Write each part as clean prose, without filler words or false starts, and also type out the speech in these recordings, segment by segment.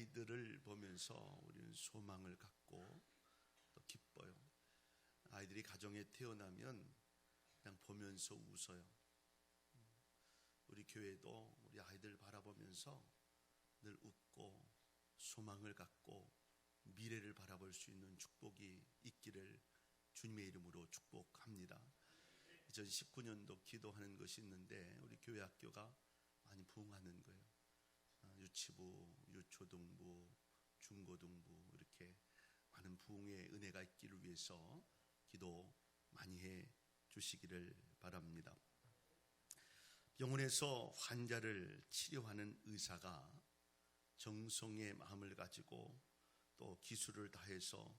아이들을 보면서 우리는 소망을 갖고 또 기뻐요. 아이들이 가정에 태어나면 그냥 보면서 웃어요. 우리 교회도 우리 아이들 바라보면서 늘 웃고 소망을 갖고 미래를 바라볼 수 있는 축복이 있기를 주님의 이름으로 축복합니다. 2019년도 기도하는 것이 있는데 우리 교회 학교가 많이 부흥하는 거예요. 유치부, 유초등부, 중고등부 이렇게 많은 부흥의 은혜가 있기를 위해서 기도 많이 해 주시기를 바랍니다. 병원에서 환자를 치료하는 의사가 정성의 마음을 가지고 또 기술을 다해서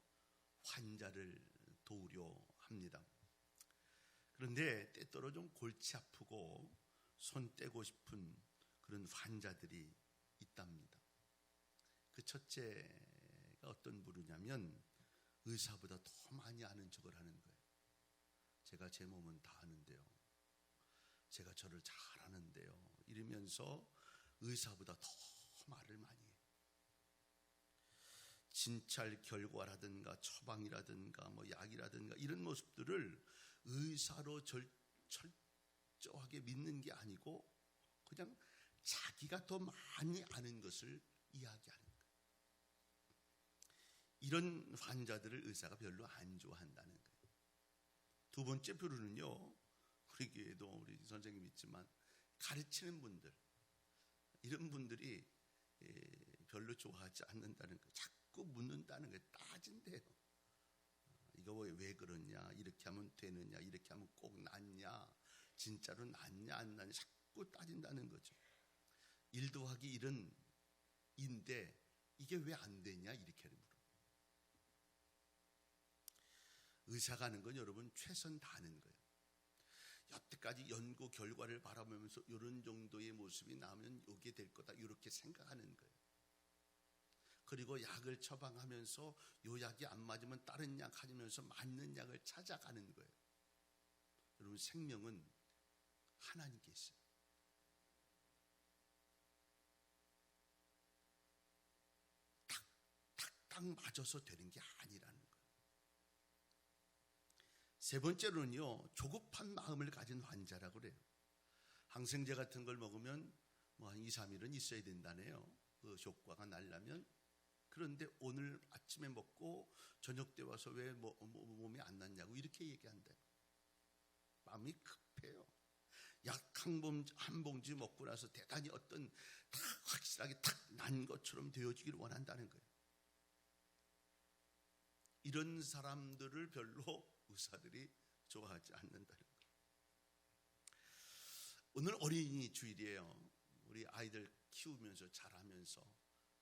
환자를 도우려 합니다. 그런데 때때로 좀 골치 아프고 손 떼고 싶은 그런 환자들이 있답니다. 그 첫째가 어떤 부류냐면 의사보다 더 많이 아는 척을 하는 거예요. 제가 제 몸은 다 아는데요. 제가 저를 잘 아는데요. 이러면서 의사보다 더 말을 많이 해요. 진찰 결과라든가 처방이라든가 약이라든가 이런 모습들을 의사로 철저하게 믿는 게 아니고 그냥 자기가 더 많이 아는 것을 이야기하는 거예요. 이런 환자들을 의사가 별로 안 좋아한다는 거예요. 두 번째 부류는요, 우리 교회도 우리 선생님이 있지만 가르치는 분들, 이런 분들이 별로 좋아하지 않는다는 거예요. 자꾸 묻는다는 거예요. 따진대요. 이거 왜 그러냐, 이렇게 하면 되느냐, 이렇게 하면 꼭 낫냐, 진짜로 낫냐 안 낫냐 자꾸 따진다는 거죠. 1 더하기 1은 인데 이게 왜 안 되냐 이렇게 물어. 의사가 하는 건 여러분 최선 다하는 거예요. 여태까지 연구 결과를 바라보면서 이런 정도의 모습이 나오면 이게 될 거다 이렇게 생각하는 거예요. 그리고 약을 처방하면서 이 약이 안 맞으면 다른 약 하면서 맞는 약을 찾아가는 거예요. 여러분 생명은 하나님께 있어요. 딱 맞아서 되는 게 아니라는 거예요. 세 번째로는요, 조급한 마음을 가진 환자라고 그래요. 항생제 같은 걸 먹으면 한 2, 3일은 있어야 된다네요. 그 효과가 나려면. 그런데 오늘 아침에 먹고 저녁 때 와서 왜 몸이 안 낫냐고 이렇게 얘기한대요. 마음이 급해요. 약 한 봉지 먹고 나서 대단히 어떤 딱 확실하게 탁 난 것처럼 되어지기를 원한다는 거예요. 이런 사람들을 별로 의사들이 좋아하지 않는다는 거예요. 오늘 어린이 주일이에요. 우리 아이들 키우면서 자라면서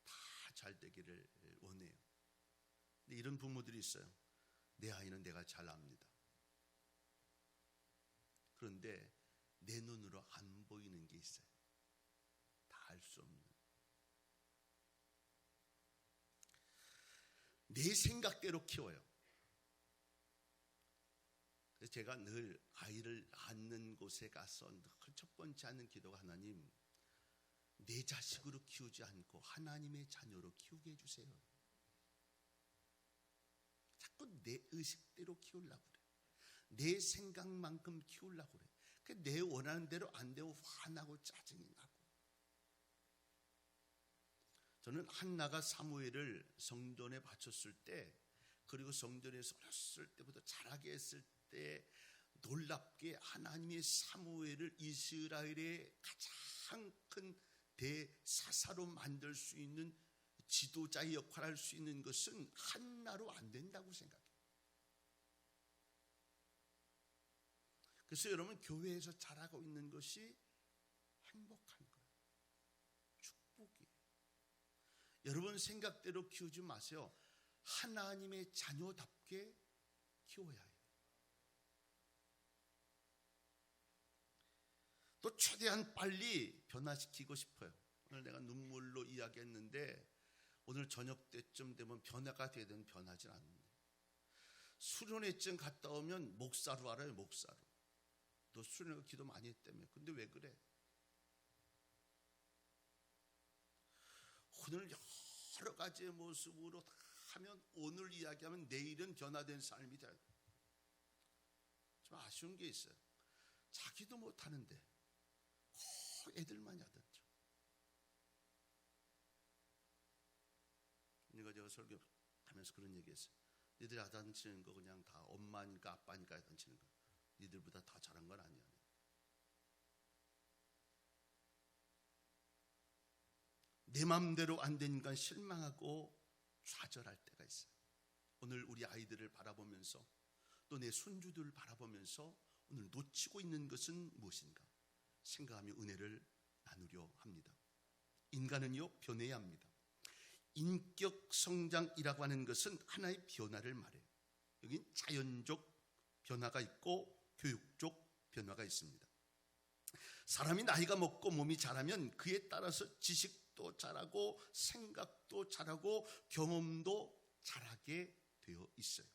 다 잘 되기를 원해요. 근데 이런 부모들이 있어요. 내 아이는 내가 잘 압니다. 그런데 내 눈으로 안 보이는 게 있어요. 다 알 수 없는. 내 생각대로 키워요. 그래서 제가 늘 아이를 낳는 곳에 가서 늘 첫 번째 하는 기도가 하나님, 내 자식으로 키우지 않고 하나님의 자녀로 키우게 해주세요. 자꾸 내 의식대로 키우려고 그래. 내 생각만큼 키우려고 그래. 내 원하는 대로 안 되고 화나고 짜증이 나고. 저는 한나가 사무엘을 성전에 바쳤을 때, 그리고 성전에서 어렸을 때부터 자라게 했을 때 놀랍게 하나님의 사무엘을 이스라엘의 가장 큰 대사사로 만들 수 있는 지도자의 역할을 할 수 있는 것은 한나로 안 된다고 생각해요. 그래서 여러분 교회에서 자라고 있는 것이 행복한 거예요. 축복이에요. 여러분 생각대로 키우지 마세요. 하나님의 자녀답게 키워야 해요. 또 최대한 빨리 변화시키고 싶어요. 오늘 내가 눈물로 이야기했는데 오늘 저녁 때쯤 되면 변화가 돼야 되는 변하지 않는데, 수련회쯤 갔다 오면 목사로 알아요. 목사로. 너 수련회 기도 많이 했다며. 근데 왜 그래? 오늘 여러 가지의 모습으로 다 하면 오늘 이야기하면 내일은 변화된 삶이 돼요. 좀 아쉬운 게 있어요. 자기도 못하는데 애들만 하던죠. 제가 설교하면서 그런 얘기했어요. 니들이 하단치는 거 그냥 다 엄마니까 아빠니까 하단치는 거. 니들보다 다 잘한 건 아니야. 내 마음대로 안 되니까 실망하고 좌절할 때가 있어요. 오늘 우리 아이들을 바라보면서 또 내 손주들을 바라보면서 오늘 놓치고 있는 것은 무엇인가 생각하며 은혜를 나누려 합니다. 인간은요, 변해야 합니다. 인격 성장이라고 하는 것은 하나의 변화를 말해요. 여긴 자연적 변화가 있고 교육적 변화가 있습니다. 사람이 나이가 먹고 몸이 자라면 그에 따라서 지식도 자라고 생각도 자라고 경험도 자라게 되어 있어요.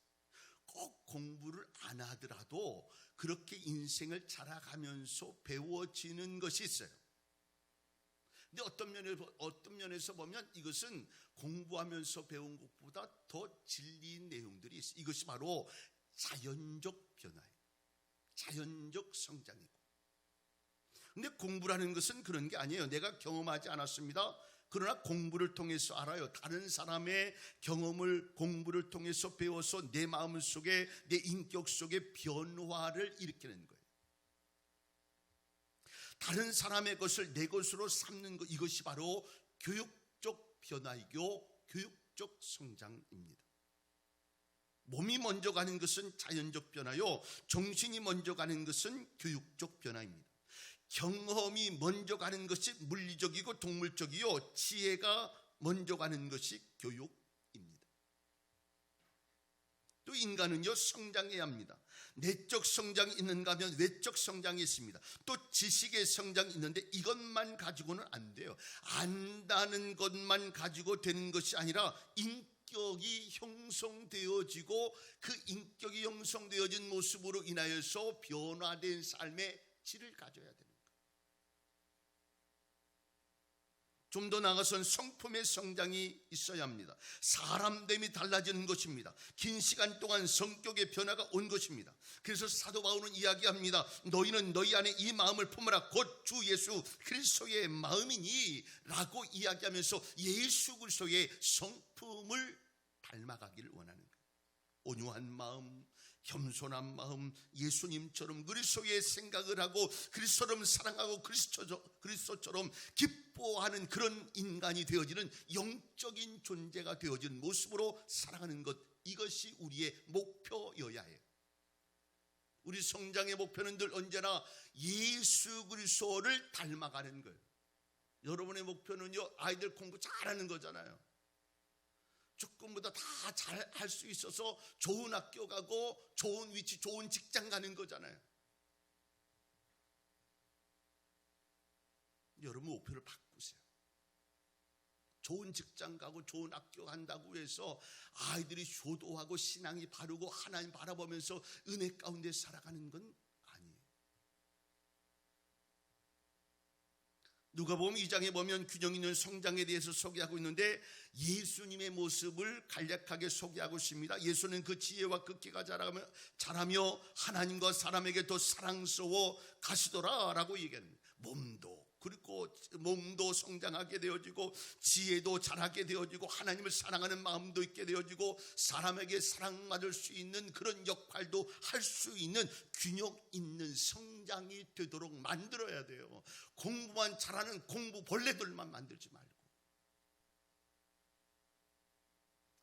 꼭 공부를 안 하더라도 그렇게 인생을 자라가면서 배워지는 것이 있어요. 근데 어떤 면에서 보면 이것은 공부하면서 배운 것보다 더 진리인 내용들이 있어요. 이것이 바로 자연적 변화예요. 자연적 성장이고. 근데 공부라는 것은 그런 게 아니에요. 내가 경험하지 않았습니다. 그러나 공부를 통해서 알아요. 다른 사람의 경험을 공부를 통해서 배워서 내 마음 속에 내 인격 속에 변화를 일으키는 거예요. 다른 사람의 것을 내 것으로 삼는 것, 이것이 바로 교육적 변화이고 교육적 성장입니다. 몸이 먼저 가는 것은 자연적 변화요, 정신이 먼저 가는 것은 교육적 변화입니다. 경험이 먼저 가는 것이 물리적이고 동물적이요, 지혜가 먼저 가는 것이 교육입니다. 또 인간은요, 성장해야 합니다. 내적 성장이 있는가 하면 외적 성장이 있습니다. 또 지식의 성장이 있는데 이것만 가지고는 안 돼요. 안다는 것만 가지고 되는 것이 아니라 인격이 형성되어지고 그 인격이 형성되어진 모습으로 인하여서 변화된 삶의 질을 가져야 되는 거예요. 좀 더 나아가서는 성품의 성장이 있어야 합니다. 사람됨이 달라지는 것입니다. 긴 시간 동안 성격의 변화가 온 것입니다. 그래서 사도 바울은 이야기합니다. 너희는 너희 안에 이 마음을 품으라. 곧 주 예수 그리스도의 마음이니 라고 이야기하면서 예수 그리스도의 성품을 닮아가기를 원하는 거예요. 온유한 마음, 겸손한 마음, 예수님처럼 그리스도의 생각을 하고 그리스도를 사랑하고 그리스도처럼 기뻐하는 그런 인간이 되어지는 영적인 존재가 되어지는 모습으로 살아가는 것, 이것이 우리의 목표여야 해요. 우리 성장의 목표는 늘 언제나 예수 그리스도를 닮아가는 거예요. 여러분의 목표는요, 아이들 공부 잘하는 거잖아요. 조금보다 다 잘할 수 있어서 좋은 학교 가고 좋은 위치, 좋은 직장 가는 거잖아요. 여러분 목표를 바꾸세요. 좋은 직장 가고 좋은 학교 간다고 해서 아이들이 효도하고 신앙이 바르고 하나님 바라보면서 은혜 가운데 살아가는 건 아니에요. 누가복음 2장에 보면 균형 있는 성장에 대해서 소개하고 있는데 예수님의 모습을 간략하게 소개하고 있습니다. 예수는 그 지혜와 그 끼가 자라며 하나님과 사람에게 더 사랑스러워 가시더라 라고 얘기합니다. 몸도 성장하게 되어지고 지혜도 자라게 되어지고 하나님을 사랑하는 마음도 있게 되어지고 사람에게 사랑받을 수 있는 그런 역할도 할 수 있는 균형 있는 성장이 되도록 만들어야 돼요. 공부만 잘하는 공부 벌레들만 만들지 말고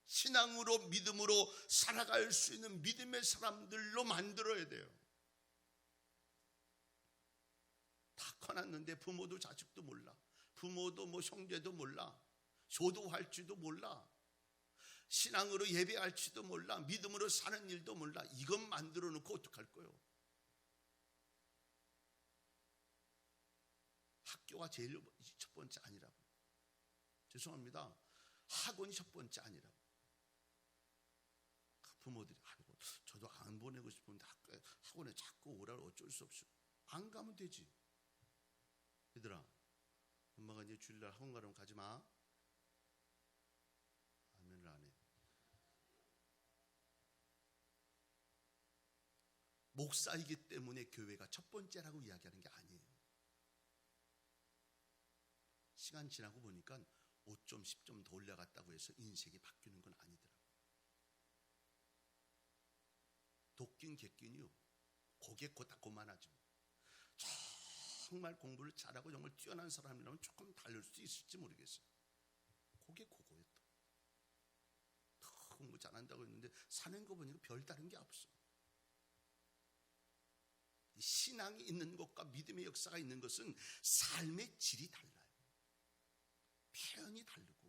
신앙으로 믿음으로 살아갈 수 있는 믿음의 사람들로 만들어야 돼요. 다 커놨는데 부모도 자식도 몰라. 부모도 뭐 형제도 몰라. 효도할지도 몰라. 신앙으로 예배할지도 몰라. 믿음으로 사는 일도 몰라. 이것 만들어 놓고 어떡할 거예요? 학교가 제일 첫 번째 아니라고. 죄송합니다. 학원이 첫 번째 아니라고. 부모들이 아이고 저도 안 보내고 싶은데 학원에 자꾸 오라고 어쩔 수 없이 안 가면 되지. 얘들아, 엄마가 이제 주일날 학원 가려면 가지 마. 목사이기 때문에 교회가 첫 번째라고 이야기하는 게 아니에요. 시간 지나고 보니까 5점, 10점 더 올라갔다고 해서 인생이 바뀌는 건 아니더라고요. 도끼는 객기는요, 고개 다 고만하죠. 정말 공부를 잘하고 정말 뛰어난 사람이라면 조금 다를 수 있을지 모르겠어요. 그게 그거예요. 더 공부 잘한다고 했는데 사는 거 보니까 별다른 게 없어. 신앙이 있는 것과 믿음의 역사가 있는 것은 삶의 질이 달라요. 표현이 다르고.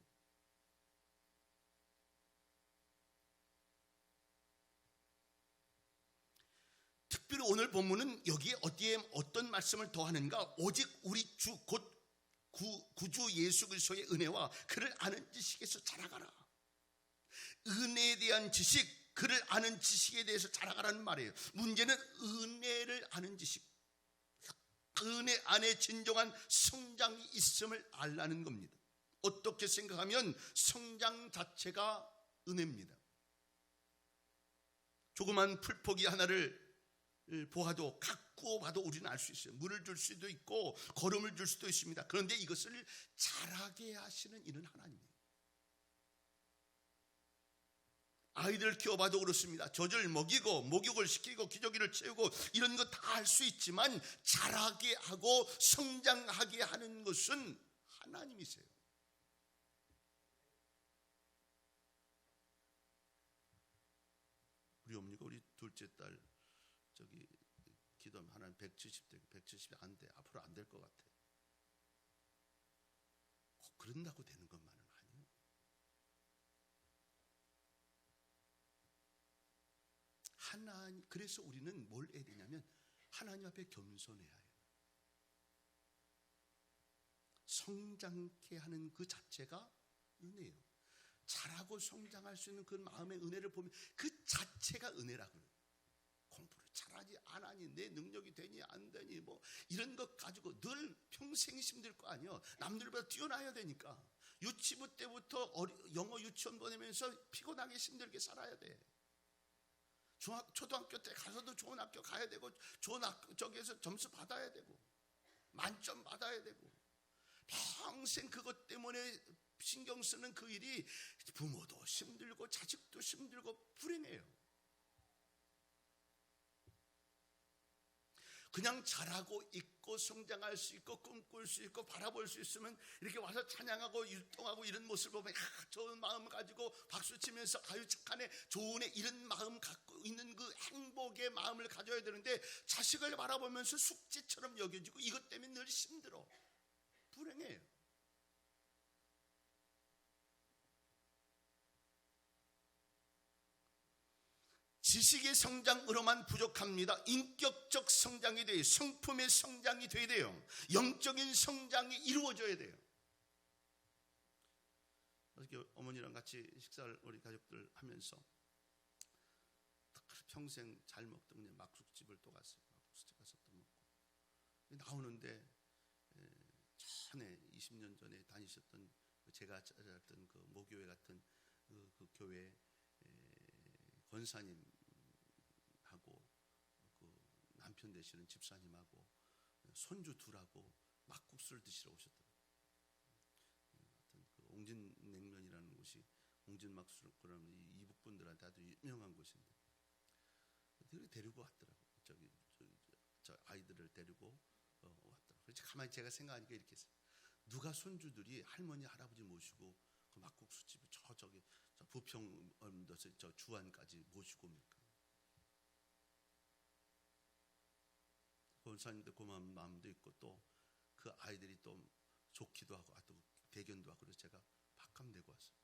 특별히 오늘 본문은 여기에 어디에 어떤 말씀을 더하는가? 오직 우리 주 곧 구주 예수 그리스도의 은혜와 그를 아는 지식에서 자라가라. 은혜에 대한 지식, 그를 아는 지식에 대해서 자라가라는 말이에요. 문제는 은혜를 아는 지식, 은혜 안에 진정한 성장이 있음을 알라는 겁니다. 어떻게 생각하면 성장 자체가 은혜입니다. 조그만 풀포기 하나를 보아도 가꾸어 봐도 우리는 알 수 있어요. 물을 줄 수도 있고 거름을 줄 수도 있습니다. 그런데 이것을 자라게 하시는 이는 하나님이에요. 아이들 키워봐도 그렇습니다. 젖을 먹이고 목욕을 시키고 기저귀를 채우고 이런 거 다 할 수 있지만 자라게 하고 성장하게 하는 것은 하나님이세요. 우리 어머니가 우리 둘째 딸 기도하면 하나님 170대 170이 안 돼. 앞으로 안 될 것 같아. 그런다고 되는 것만은 아니에요. 하나님, 그래서 우리는 뭘 해야 되냐면 하나님 앞에 겸손해야 해요. 성장케 하는 그 자체가 은혜예요. 자라고 성장할 수 있는 그 마음의 은혜를 보면 그 자체가 은혜라고요. 공부를 잘하지 안 하니 내 능력이 되니 안 되니 뭐 이런 것 가지고 늘 평생 힘들 거 아니에요. 남들보다 뛰어나야 되니까. 유치부 때부터 영어 유치원 보내면서 피곤하게 힘들게 살아야 돼. 초등학교 때 가서도 좋은 학교 가야 되고 좋은 학교 저기에서 점수 받아야 되고 만점 받아야 되고 평생 그것 때문에 신경 쓰는 그 일이 부모도 힘들고 자식도 힘들고 불행해요. 그냥 자라고 있고 성장할 수 있고 꿈꿀 수 있고 바라볼 수 있으면 이렇게 와서 찬양하고 율동하고 이런 모습을 보면 좋은 마음 가지고 박수치면서 아유 착하네 좋으네 이런 마음 갖고 있는 그 행복의 마음을 가져야 되는데 자식을 바라보면서 숙제처럼 여겨지고 이것 때문에 늘 힘들어 불행해요. 지식의 성장으로만 부족합니다. 인격적 성장이 돼요. 성품의 성장이 돼야 돼요. 영적인 성장이 이루어져야 돼요. 어저께 어머니랑 같이 식사를 우리 가족들 하면서 평생 잘 먹던 그냥 막국집을 또 갔어요. 막국집 가서 또 먹고 나오는데 전에 20년 전에 다니셨던 제가 찾았던 그 모교회 같은 그 교회 권사님하고 그 남편 되시는 집사님하고 손주 둘하고 막국수를 드시러 오셨더라고요. 하여튼 그 옹진냉면이라는 곳이 옹진막국수라는 이북 분들한테 아주 유명한 곳인데 데리고 왔더라고요. 저 아이들을 데리고 왔더라고요. 그래서 가만히 제가 생각하니까 이렇게 했어요. 누가 손주들이 할머니 할아버지 모시고 그 막국수집을 저 부평 저 주안까지 모시고 옵니까? 권사님들 고마운 마음도 있고 또 그 아이들이 또 좋기도 하고 또 대견도 하고 그래서 제가 밥값 내고 왔어요.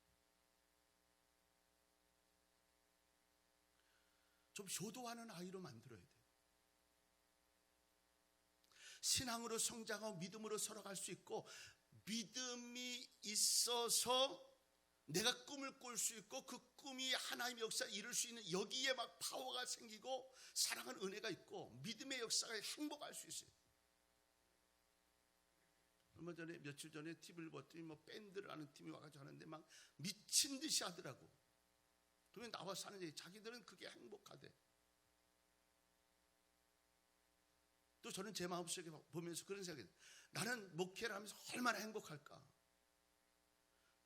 좀 효도하는 아이로 만들어야 돼요. 신앙으로 성장하고 믿음으로 살아갈 수 있고 믿음이 있어서 내가 꿈을 꿀 수 있고 그 꿈이 하나님의 역사를 이룰 수 있는 여기에 막 파워가 생기고 사랑하는 은혜가 있고 믿음의 역사가 행복할 수 있어요. 얼마 전에 며칠 전에 TV를 봤더니 뭐 밴드를 하는 팀이 와가지고 하는데 막 미친 듯이 하더라고. 그러면 나와서 하는 얘기 자기들은 그게 행복하대. 또 저는 제 마음속에 보면서 그런 생각이, 나는 목회를 하면서 얼마나 행복할까.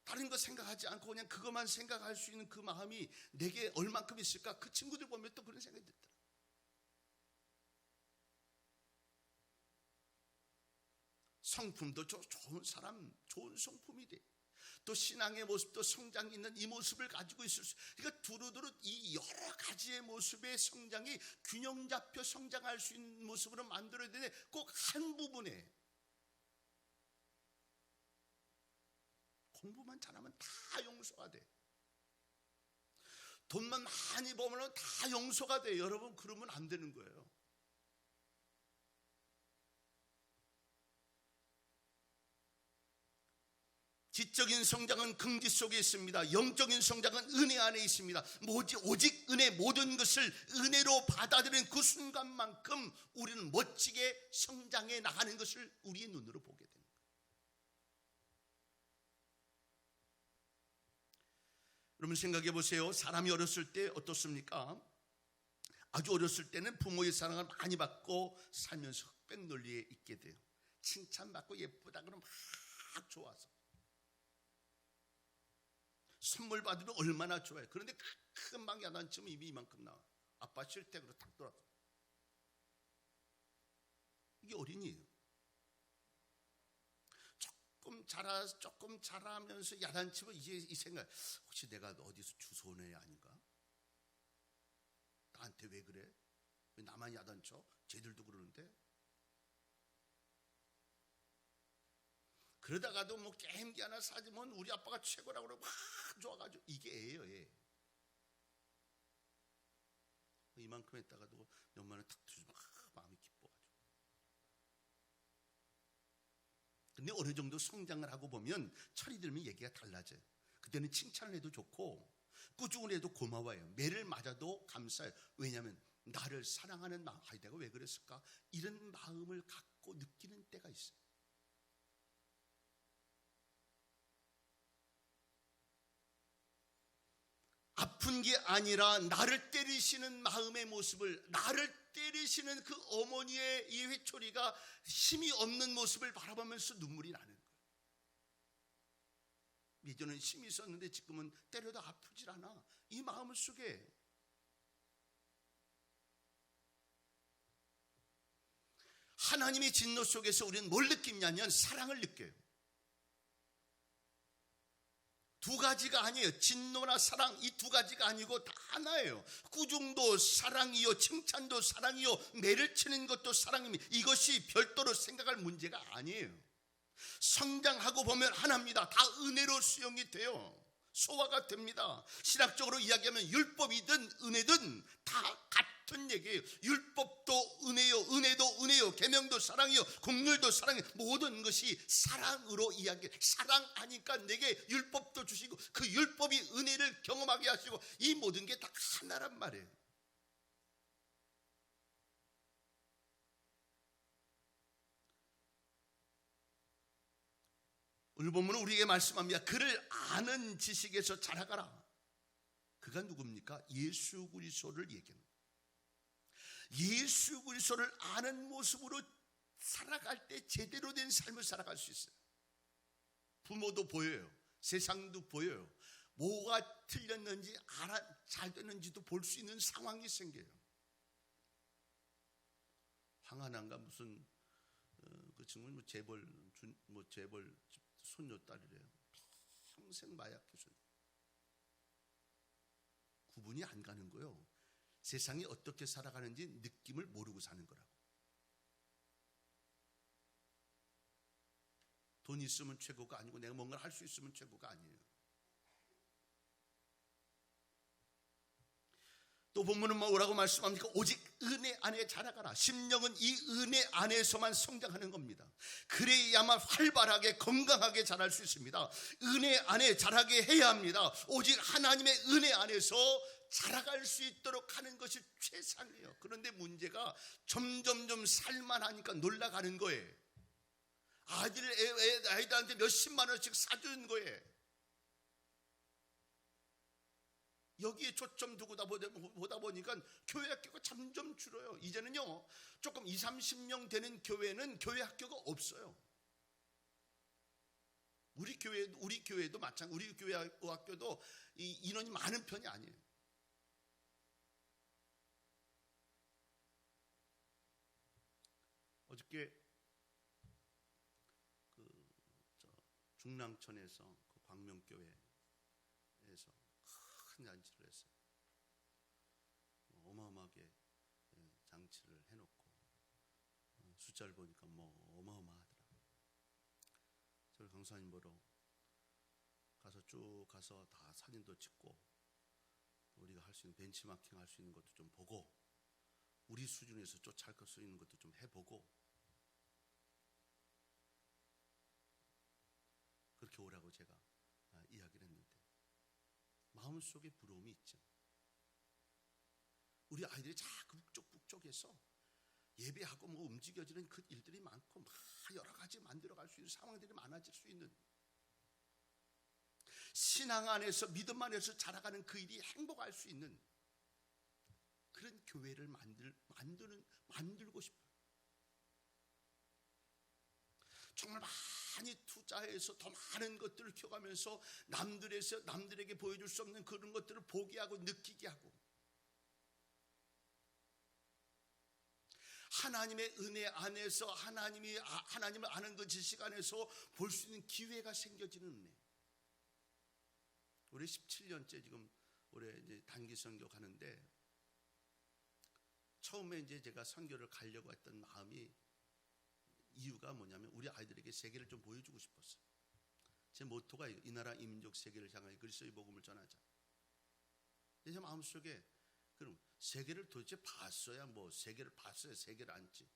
다른 거 생각하지 않고 그냥 그것만 생각할 수 있는 그 마음이 내게 얼만큼 있을까. 그 친구들 보면 또 그런 생각이 들더라. 성품도 좋은 사람, 좋은 성품이 돼. 또 신앙의 모습도 성장이 있는 이 모습을 가지고 있을 수. 그러니까 두루두루 이 여러 가지의 모습의 성장이 균형 잡혀 성장할 수 있는 모습으로 만들어야 되는데, 꼭 한 부분에 공부만 잘하면 다 용서가 돼. 돈만 많이 벌면 다 용서가 돼. 여러분, 그러면 안 되는 거예요. 지적인 성장은 긍지 속에 있습니다. 영적인 성장은 은혜 안에 있습니다. 오직 은혜, 모든 것을 은혜로 받아들이는 그 순간만큼 우리는 멋지게 성장해 나가는 것을 우리의 눈으로 보게 됩니다. 여러분 생각해 보세요. 사람이 어렸을 때 어떻습니까? 아주 어렸을 때는 부모의 사랑을 많이 받고 살면서 흑백 논리에 있게 돼요. 칭찬받고 예쁘다 그러면 막 좋아서 선물 받으면 얼마나 좋아요. 그런데 큰 방 야단치면 입이 이만큼 나와. 아빠 실택으로 탁 돌아가. 이게 어린이에요. 조금 자라면서 야단치면 이제 이 생각, 혹시 내가 어디서 주워온 애 아닌가? 나한테 왜 그래? 왜 나만 야단쳐? 쟤들도 그러는데? 그러다가도 뭐 게임기 하나 사주면 우리 아빠가 최고라고 그러고 막 좋아가지고, 이게 애예요, 애. 이만큼 했다가도 몇만 원 탁 주면 마음이 기뻐가지고. 근데 어느 정도 성장을 하고 보면 철이 들면 얘기가 달라져요. 그때는 칭찬을 해도 좋고 꾸중을 해도 고마워요. 매를 맞아도 감사해요. 왜냐하면 나를 사랑하는 마음, 내가 왜 그랬을까? 이런 마음을 갖고 느끼는 때가 있어요. 아픈 게 아니라 나를 때리시는 마음의 모습을, 나를 때리시는 그 어머니의 이 회초리가 힘이 없는 모습을 바라보면서 눈물이 나는 거예요. 예전엔 힘이 있었는데 지금은 때려도 아프질 않아. 이 마음 속에 하나님의 진노 속에서 우리는 뭘 느끼냐면 사랑을 느껴요. 두 가지가 아니에요. 진노나 사랑, 이 두 가지가 아니고 다 하나예요. 꾸중도 사랑이요, 칭찬도 사랑이요, 매를 치는 것도 사랑입니다. 이것이 별도로 생각할 문제가 아니에요. 성장하고 보면 하나입니다. 다 은혜로 수용이 돼요. 소화가 됩니다. 신학적으로 이야기하면 율법이든 은혜든 다 같은 얘기예요. 율법도 은혜요, 은혜도 은혜요, 계명도 사랑이요, 국률도 사랑이요. 모든 것이 사랑으로 이야기해요. 사랑하니까 내게 율법도 주시고 그 율법이 은혜를 경험하게 하시고, 이 모든 게 다 하나란 말이에요. 오늘 본문은 우리에게 말씀합니다. 그를 아는 지식에서 자라가라. 그가 누굽니까? 예수 그리스도를 얘기합니다. 예수 그리스도를 아는 모습으로 살아갈 때 제대로 된 삶을 살아갈 수 있어요. 부모도 보여요. 세상도 보여요. 뭐가 틀렸는지 잘 됐는지도 볼 수 있는 상황이 생겨요. 황하나인가 무슨 그 친구는 재벌 손녀딸이래요. 평생 마약 기술. 구분이 안 가는 거예요. 세상이 어떻게 살아가는지 느낌을 모르고 사는 거라고. 돈 있으면 최고가 아니고 내가 뭔가를 할 수 있으면 최고가 아니에요. 또 본문은 뭐라고 말씀합니까? 오직 은혜 안에 자라가라. 심령은 이 은혜 안에서만 성장하는 겁니다. 그래야만 활발하게 건강하게 자랄 수 있습니다. 은혜 안에 자라게 해야 합니다. 오직 하나님의 은혜 안에서 자라갈 수 있도록 하는 것이 최상이에요. 그런데 문제가 점점점 살만하니까 놀라가는 거예요. 아이들한테 몇십만 원씩 사주는 거예요. 여기에 초점 두고 보다 보니까 교회 학교가 점점 줄어요. 이제는요, 조금 20, 30명 되는 교회는 교회 학교가 없어요. 우리 교회도 마찬가지. 우리 교회 학교도 이 인원이 많은 편이 아니에요. 어저께 중랑천에서 그 광명교회에서 큰 잔치를 했어요. 어마어마하게 장치를 해놓고 숫자를 보니까 어마어마하더라고요. 저를 강사님 보러 쭉 가서 다 사진도 찍고 우리가 할 수 있는 벤치마킹 할 수 있는 것도 좀 보고 우리 수준에서 쫓아갈 수 있는 것도 좀 해보고 그렇게 오라고 제가 이야기를 했는데 마음속에 부러움이 있죠. 우리 아이들이 자꾸 북적북적해서 예배하고 움직여지는 그 일들이 많고 여러 가지 만들어갈 수 있는 상황들이 많아질 수 있는, 신앙 안에서 믿음 안에서 자라가는 그 일이 행복할 수 있는 그런 교회를 만들고 싶어요. 정말 많이 투자해서 더 많은 것들을 키워가면서 남들에게 보여줄 수 없는 그런 것들을 보게 하고 느끼게 하고, 하나님의 은혜 안에서 하나님을 아는 그 지식 안에서 볼 수 있는 기회가 생겨지는 은혜. 올해 17년째 지금 올해 이제 단기 선교 가는데, 처음에 이제 제가 선교를 가려고 했던 마음이 이유가 뭐냐면 우리 아이들에게 세계를 좀 보여주고 싶었어요. 제 모토가 이 나라 이 민족 세계를 향하여 그리스도의 복음을 전하자. 제 마음속에 그럼 세계를 도대체 봤어야 세계를 봤어야 세계를 안지.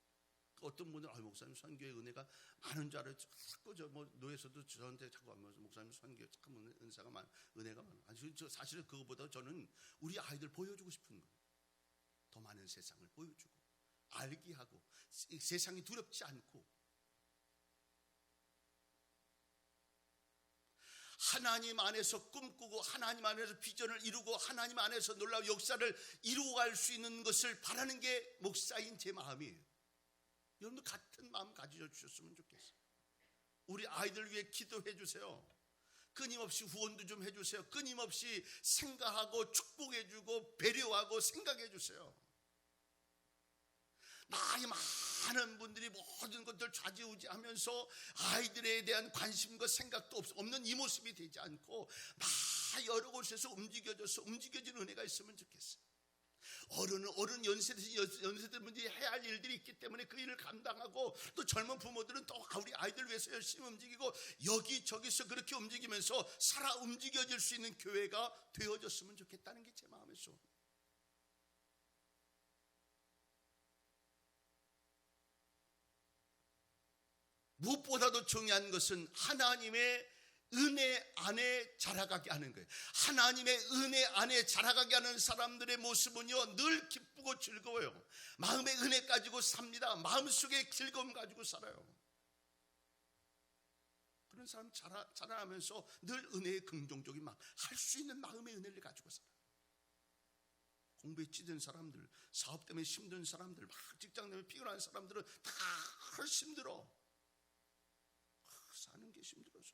어떤 분들은 목사님 선교의 은혜가 많은 줄 알아요. 자꾸 노예서도 저한테 자꾸 목사님 선교 참 은사가 은혜가 많아. 사실은 그거보다 저는 우리 아이들 보여주고 싶은 거예요. 더 많은 세상을 보여주고 알게 하고 세상이 두렵지 않고 하나님 안에서 꿈꾸고 하나님 안에서 비전을 이루고 하나님 안에서 놀라운 역사를 이루어갈 수 있는 것을 바라는 게 목사인 제 마음이에요. 여러분도 같은 마음 가지셔 주셨으면 좋겠어요. 우리 아이들 위해 기도해 주세요. 끊임없이 후원도 좀 해주세요. 끊임없이 생각하고 축복해 주고 배려하고 생각해 주세요. 나이 많은 분들이 모든 것들 좌지우지하면서 아이들에 대한 관심과 생각도 없는 이 모습이 되지 않고 여러 곳에서 움직여지는 은혜가 있으면 좋겠어요. 어른 연세들 분들이 해야 할 일들이 있기 때문에 그 일을 감당하고, 또 젊은 부모들은 또 우리 아이들 위해서 열심히 움직이고 여기저기서 그렇게 움직이면서 살아 움직여질 수 있는 교회가 되어졌으면 좋겠다는 게 제 마음의 소원. 무엇보다도 중요한 것은 하나님의 은혜 안에 자라가게 하는 거예요. 하나님의 은혜 안에 자라가게 하는 사람들의 모습은요 늘 기쁘고 즐거워요. 마음의 은혜 가지고 삽니다. 마음속에 즐거움 가지고 살아요. 그런 사람 자라나면서 늘 은혜의 긍정적인 마음, 할 수 있는 마음의 은혜를 가지고 살아요. 공부에 찌든 사람들, 사업 때문에 힘든 사람들, 직장 때문에 피곤한 사람들은 다 힘들어. 사는 게 힘들어서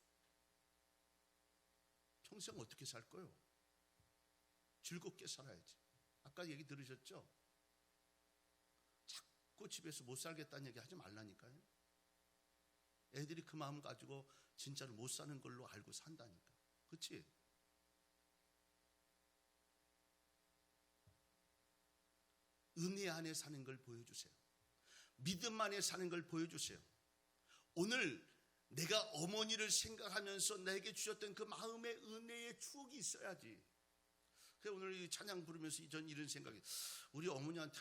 평생 어떻게 살 거요? 즐겁게 살아야지. 아까 얘기 들으셨죠? 자꾸 집에서 못 살겠다는 얘기 하지 말라니까요. 애들이 그 마음 가지고 진짜로 못 사는 걸로 알고 산다니까. 그렇지? 은혜 안에 사는 걸 보여주세요. 믿음 안에 사는 걸 보여주세요. 오늘 내가 어머니를 생각하면서 내게 주셨던 그 마음의 은혜의 추억이 있어야지. 그래서 오늘 이 찬양 부르면서 전 이런 생각이, 우리 어머니한테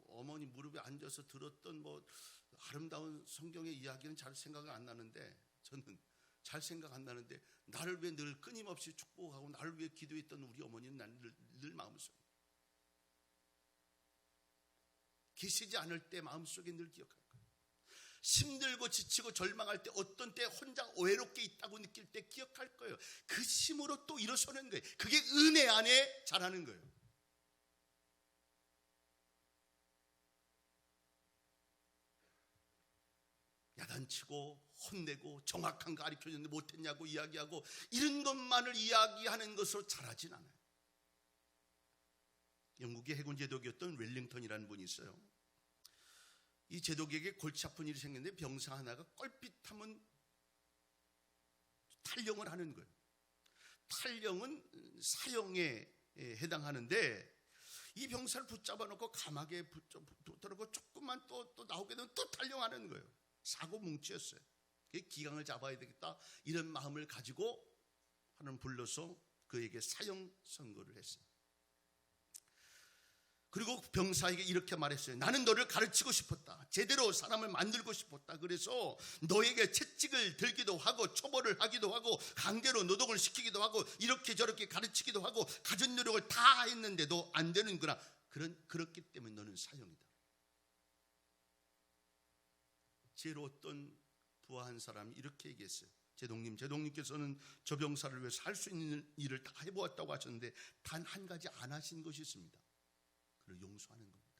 어머니 무릎에 앉아서 들었던 아름다운 성경의 이야기는 잘 생각은 안 나는데, 저는 잘 생각 안 나는데 나를 위해 늘 끊임없이 축복하고 나를 위해 기도했던 우리 어머니는 난 늘 마음속에 계시지 않을 때 마음속에 늘 기억할 거예요. 힘들고 지치고 절망할 때, 어떤 때 혼자 외롭게 있다고 느낄 때 기억할 거예요. 그 힘으로 또 일어서는 거예요. 그게 은혜 안에 자라는 거예요. 야단치고 혼내고 정확한 거 가르쳐줬는데 못했냐고 이야기하고 이런 것만을 이야기하는 것으로 자라진 않아요. 영국의 해군 제독이었던 웰링턴이라는 분이 있어요. 이 제독에게 골치 아픈 일이 생겼는데 병사 하나가 껄핏하면 탈영을 하는 거예요. 탈영은 사형에 해당하는데 이 병사를 붙잡아 놓고 감옥에 붙들고 조금만 또 나오게 되면 또 탈영하는 거예요. 사고 뭉치였어요. 기강을 잡아야 되겠다 이런 마음을 가지고 하나님 불러서 그에게 사형 선고를 했어요. 그리고 병사에게 이렇게 말했어요. 나는 너를 가르치고 싶었다. 제대로 사람을 만들고 싶었다. 그래서 너에게 채찍을 들기도 하고 초벌을 하기도 하고 강제로 노동을 시키기도 하고 이렇게 저렇게 가르치기도 하고 가진 노력을 다 했는데도 안 되는구나. 그렇기 때문에 너는 사형이다. 지혜로웠던 부하 한 사람이 이렇게 얘기했어요. 제독님께서는 저 병사를 위해서 할 수 있는 일을 다 해보았다고 하셨는데 단 한 가지 안 하신 것이 있습니다. 그를 용서하는 겁니다.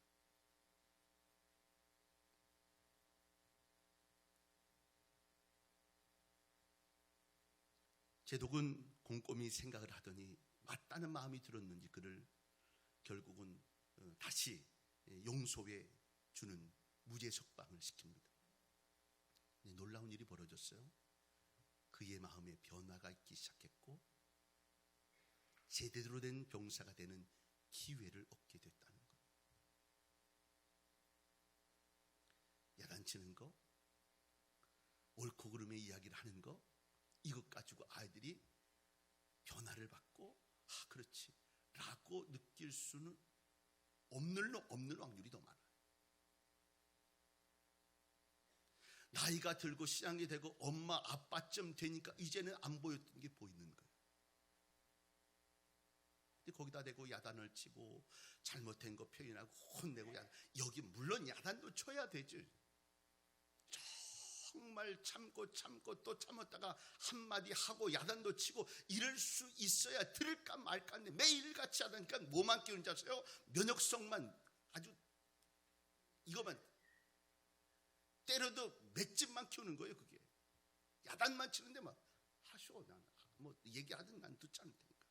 제독은 곰곰이 생각을 하더니 맞다는 마음이 들었는지 그를 결국은 다시 용서해 주는 무죄 석방을 시킵니다. 놀라운 일이 벌어졌어요. 그의 마음에 변화가 있기 시작했고 제대로 된 병사가 되는 기회를 얻게 됐다는 것. 야단치는 거, 옳고 그름의 이야기를 하는 거, 이것 가지고 아이들이 변화를 받고 그렇지 라고 느낄 수는 없는 확률이 더 많아요. 나이가 들고 신앙이 되고 엄마 아빠쯤 되니까 이제는 안 보였던 게 보이는 거예요. 근데 거기다 대고 야단을 치고 잘못된 거 표현하고 혼내고 여기 물론 야단도 쳐야 되죠. 정말 참고 또 참았다가 한마디 하고 야단도 치고 이럴 수 있어야 들을까 말까 하는데 매일같이 하다니까 뭐만 끼우는 줄 아세요? 면역성만 아주 이거만 때려도 맷집만 키우는 거예요. 그게 야단만 치는데 막 하쇼 난 뭐 얘기하든 난 듣지 않을 테니까.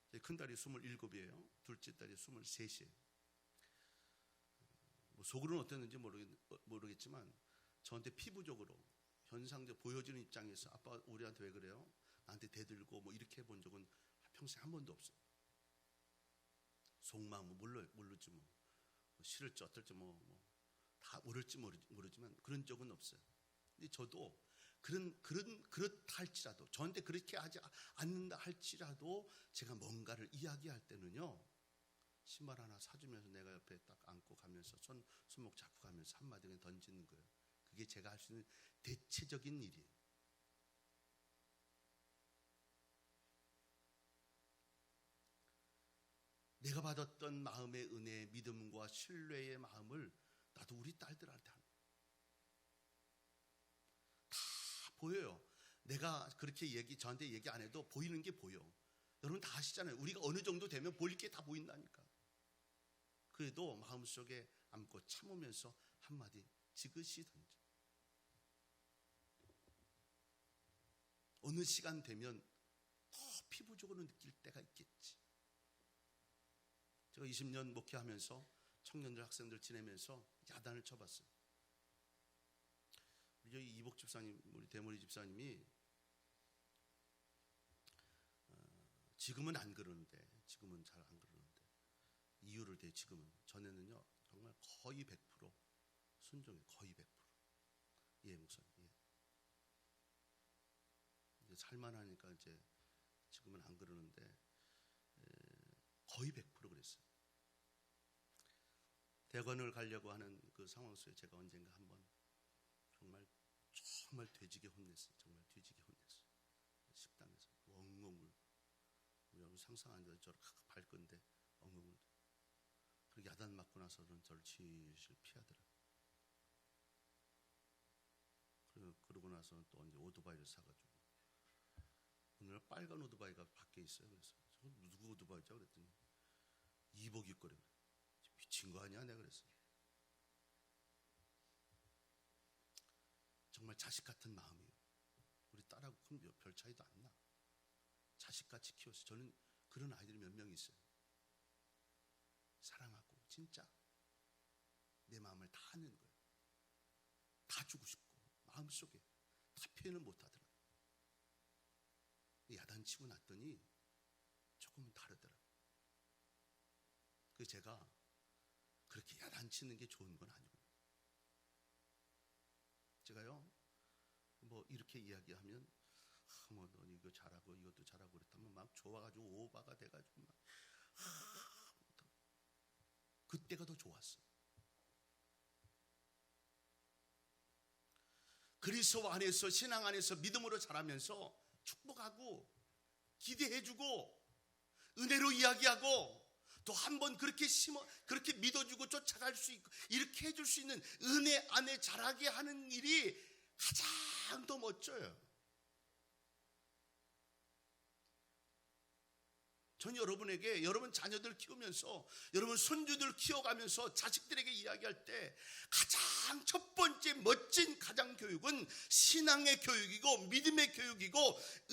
제 큰딸이 27이에요. 둘째 딸이 23이에요. 뭐 속으로는 어땠는지 모르겠지만 저한테 피부적으로 현상적 보여지는 입장에서 아빠 우리한테 왜 그래요? 나한테 대들고 뭐 이렇게 해본 적은 평생 한 번도 없어요. 속마음 모르지 뭐 싫을지 어떨지 다 모를지 모르지만 그런 적은 없어요. 근데 저도 그렇다 할지라도 저한테 그렇게 하지 않는다 할지라도 제가 뭔가를 이야기할 때는요 신발 하나 사주면서 내가 옆에 딱 안고 가면서 손목 잡고 가면서 한마디 그냥 던지는 거예요. 그게 제가 할 수 있는 대체적인 일이에요. 내가 받았던 마음의 은혜, 믿음과 신뢰의 마음을 나도 우리 딸들한테 합니다. 다 보여요. 내가 그렇게 저한테 얘기 안 해도 보이는 게 보여. 여러분 다 아시잖아요. 우리가 어느 정도 되면 보일 게 다 보인다니까. 그래도 마음속에 안고 참으면서 한마디 지그시 던져. 어느 시간 되면 더 피부적으로 느낄 때가 있겠지. 제가 20년 목회하면서 청년들 학생들 지내면서 야단을 쳐봤어요. 우리 이복 집사님, 우리 대머리 집사님이 지금은 안 그러는데 지금은 잘 안 그러는데 이유를 대 지금은 전에는요 정말 거의 100% 순종해. 거의 100%. 예 목사님. 예. 이제 살만하니까 이제 지금은 안 그러는데 거의 100% 그랬어요. 대관을 가려고 하는 그 상황 속에 제가 언젠가 한번 정말 돼지게 혼냈어요. 정말 뒤지게 혼냈어요. 식당에서 엉엉 울고 우리 상상 안 돼서 저를 발 건데 엉엉 울고 그렇게 야단 맞고 나서는 저를 질질 피하더라고요. 그러고 나서는 또 이제 오토바이를 사가지고, 오늘 빨간 오토바이가 밖에 있어요. 그래서 저 누구 오토바이죠? 그랬더니 이복이 거래. 미친 거 아니야? 내가 그랬어요. 정말 자식 같은 마음이에요. 우리 딸하고 별 차이도 안 나. 자식같이 키웠어요. 저는 그런 아이들이 몇 명 있어요. 사랑하고 진짜 내 마음을 다 아는 거예요. 다 주고 싶고 마음속에 다 표현을 못하더라고요. 야단치고 났더니 조금은 다르더라고요. 그래서 제가 그렇게 야단치는 게 좋은 건 아니고요. 제가요 뭐 이렇게 이야기하면 뭐 너 이거 잘하고 이것도 잘하고 그랬다면 막 좋아가지고 오바가 돼가지고 막 그때가 더 좋았어. 그리스도 안에서, 신앙 안에서 믿음으로 자라면서 축복하고 기대해주고 은혜로 이야기하고 또 한 번 그렇게 그렇게 믿어주고 쫓아갈 수 있고 이렇게 해줄 수 있는 은혜 안에 자라게 하는 일이 가장 더 멋져요. 전 여러분에게, 여러분 자녀들 키우면서, 여러분 손주들 키워가면서 자식들에게 이야기할 때 가장 첫 번째 멋진 가정교육은 신앙의 교육이고 믿음의 교육이고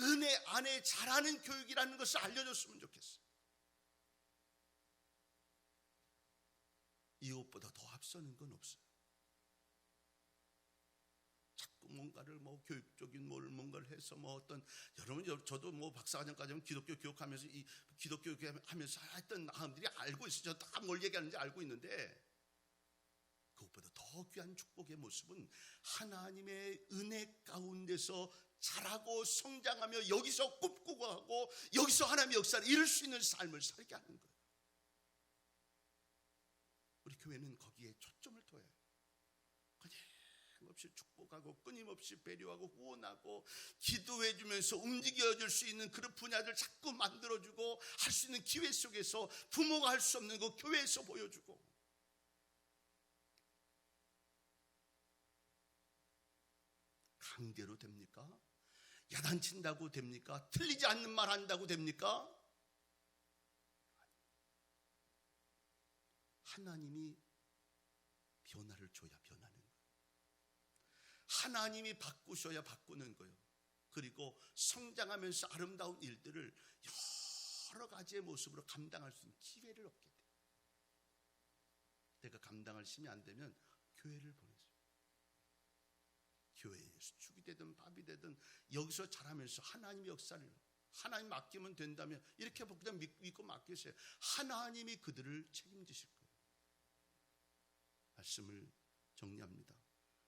은혜 안에 자라는 교육이라는 것을 알려줬으면 좋겠어요. 이것보다 더 앞서는 건 없어요. 자꾸 뭔가를 뭐 교육적인 뭔가를 해서 뭐 어떤, 여러분 저도 뭐 박사과정까지 하면 기독교 교육하면서 이 기독교 교육하면서 했던 마음들이 알고 있어요. 저 다 뭘 얘기하는지 알고 있는데 그것보다 더 귀한 축복의 모습은 하나님의 은혜 가운데서 자라고 성장하며 여기서 꿈꾸고 하고 여기서 하나님의 역사를 이룰 수 있는 삶을 살게 하는 거예요. 우리 교회는 거기에 초점을 둬야 해요. 끊임없이 축복하고 끊임없이 배려하고 후원하고 기도해주면서 움직여줄 수 있는 그런 분야들 자꾸 만들어주고 할 수 있는 기회 속에서 부모가 할 수 없는 거 교회에서 보여주고, 강제로 됩니까? 야단친다고 됩니까? 틀리지 않는 말 한다고 됩니까? 하나님이 변화를 줘야 변하는 거예요. 하나님이 바꾸셔야 바꾸는 거예요. 그리고 성장하면서 아름다운 일들을 여러 가지의 모습으로 감당할 수 있는 기회를 얻게 돼요. 내가 감당할 힘이 안 되면 교회를 보내세요. 교회에 수축이 되든 밥이 되든 여기서 자라면서 하나님의 역사를 하나님 맡기면 된다면 이렇게 그냥 믿고 맡기세요. 하나님이 그들을 책임지실 거예요. 말씀을 정리합니다.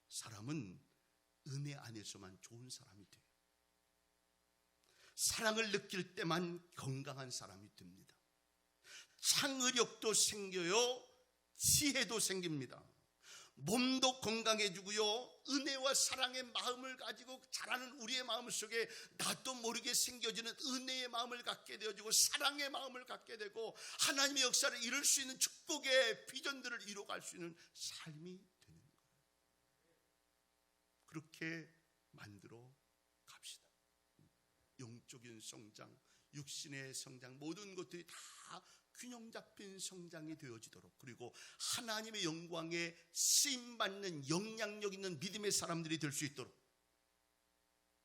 사람은 은혜 안에서만 좋은 사람이 돼요. 사랑을 느낄 때만 건강한 사람이 됩니다. 창의력도 생겨요. 지혜도 생깁니다. 몸도 건강해지고요. 은혜와 사랑의 마음을 가지고 자라는 우리의 마음 속에 나도 모르게 생겨지는 은혜의 마음을 갖게 되어지고 사랑의 마음을 갖게 되고 하나님의 역사를 이룰 수 있는 축복의 비전들을 이루어갈 수 있는 삶이 되는 거예요. 그렇게 만들어 갑시다. 영적인 성장, 육신의 성장, 모든 것들이 다 균형 잡힌 성장이 되어지도록, 그리고 하나님의 영광에 쓰임받는 영향력 있는 믿음의 사람들이 될 수 있도록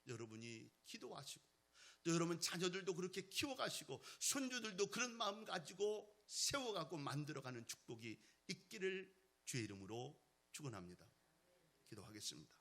여러분이 기도하시고, 또 여러분 자녀들도 그렇게 키워가시고 손주들도 그런 마음 가지고 세워가고 만들어가는 축복이 있기를 주의 이름으로 축원합니다. 기도하겠습니다.